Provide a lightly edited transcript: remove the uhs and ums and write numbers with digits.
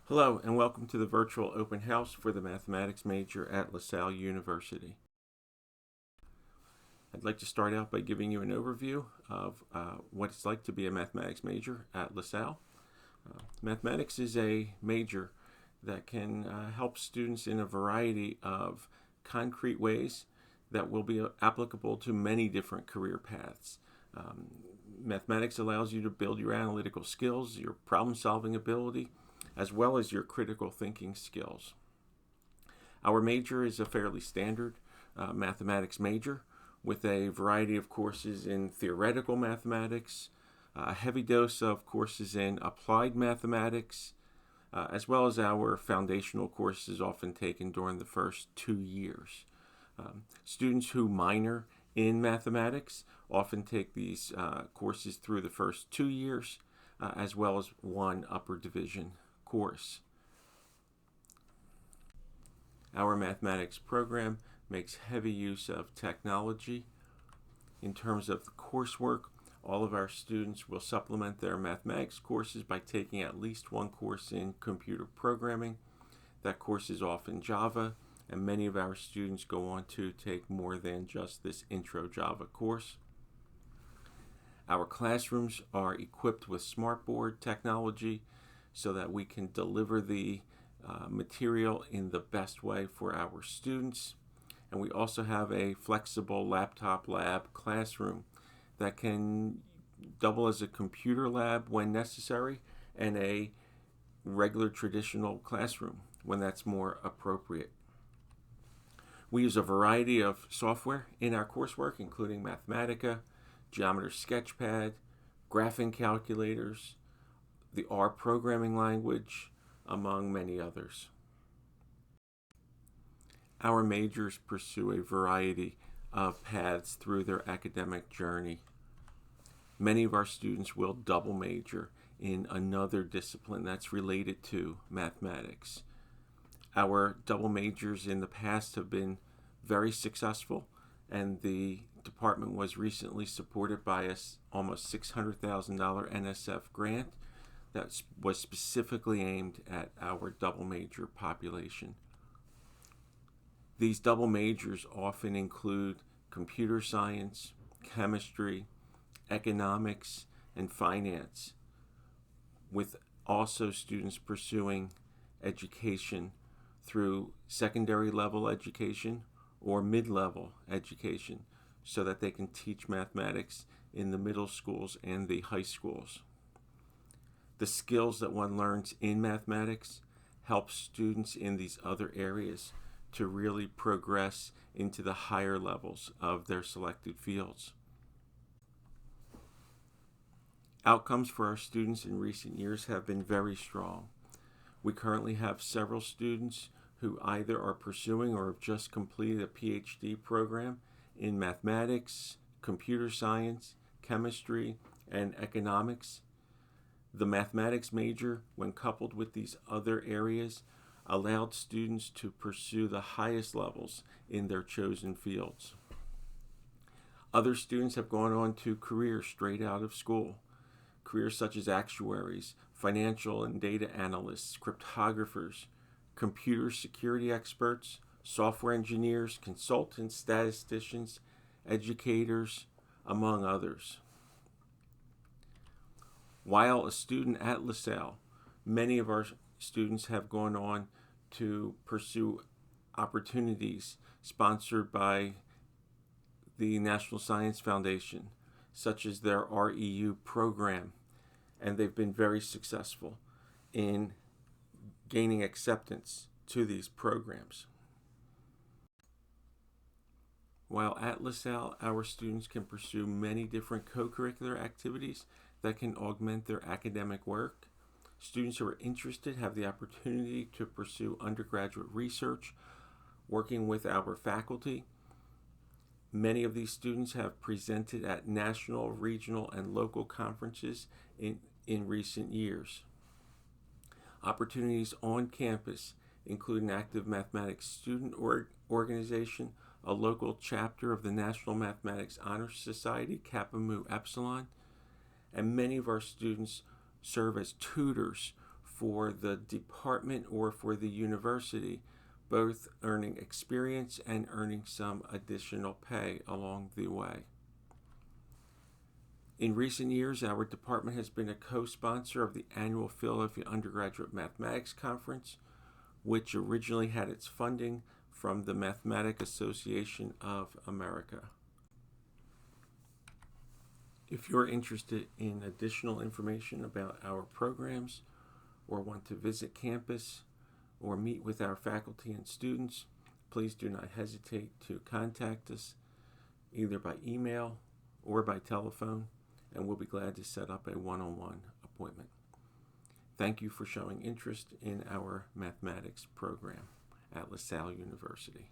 Hello, and welcome to the virtual open house for the mathematics major at LaSalle University. I'd like to start out by giving you an overview of what it's like to be a mathematics major at LaSalle. Mathematics is a major that can help students in a variety of concrete ways that will be applicable to many different career paths. Mathematics allows you to build your analytical skills, your problem-solving ability, as well as your critical thinking skills. Our major is a fairly standard mathematics major with a variety of courses in theoretical mathematics, a heavy dose of courses in applied mathematics, as well as our foundational courses often taken during the first 2 years. Students who minor in mathematics often take these courses through the first 2 years, as well as one upper division course. Our mathematics program makes heavy use of technology. In terms of the coursework, all of our students will supplement their mathematics courses by taking at least one course in computer programming. That course is often Java, and many of our students go on to take more than just this intro Java course. Our classrooms are equipped with smartboard technology so that we can deliver the material in the best way for our students. And we also have a flexible laptop lab classroom that can double as a computer lab when necessary and a regular traditional classroom when that's more appropriate. We use a variety of software in our coursework, including Mathematica, Geometry Sketchpad, graphing calculators, the R programming language, among many others. Our majors pursue a variety of paths through their academic journey. Many of our students will double major in another discipline that's related to mathematics. Our double majors in the past have been very successful, and the department was recently supported by a almost $600,000 NSF grant that was specifically aimed at our double major population. These double majors often include computer science, chemistry, economics, and finance, with also students pursuing education through secondary level education or mid-level education so that they can teach mathematics in the middle schools and the high schools. The skills that one learns in mathematics help students in these other areas to really progress into the higher levels of their selected fields. Outcomes for our students in recent years have been very strong. We currently have several students who either are pursuing or have just completed a PhD program in mathematics, computer science, chemistry, and economics. The mathematics major, when coupled with these other areas, allowed students to pursue the highest levels in their chosen fields. Other students have gone on to careers straight out of school, careers such as actuaries, financial and data analysts, cryptographers, computer security experts, software engineers, consultants, statisticians, educators, among others. While a student at LaSalle, many of our students have gone on to pursue opportunities sponsored by the National Science Foundation, such as their REU program, and they've been very successful in gaining acceptance to these programs. While at LaSalle, our students can pursue many different co-curricular activities that can augment their academic work. Students who are interested have the opportunity to pursue undergraduate research, working with our faculty. Many of these students have presented at national, regional, and local conferences in recent years. Opportunities on campus include an active mathematics student organization, a local chapter of the National Mathematics Honor Society, Kappa Mu Epsilon, and many of our students serve as tutors for the department or for the university, both earning experience and earning some additional pay along the way. In recent years, our department has been a co-sponsor of the annual Philadelphia Undergraduate Mathematics Conference, which originally had its funding from the Mathematics Association of America. If you're interested in additional information about our programs or want to visit campus or meet with our faculty and students, please do not hesitate to contact us either by email or by telephone, and we'll be glad to set up a one-on-one appointment. Thank you for showing interest in our mathematics program at LaSalle University.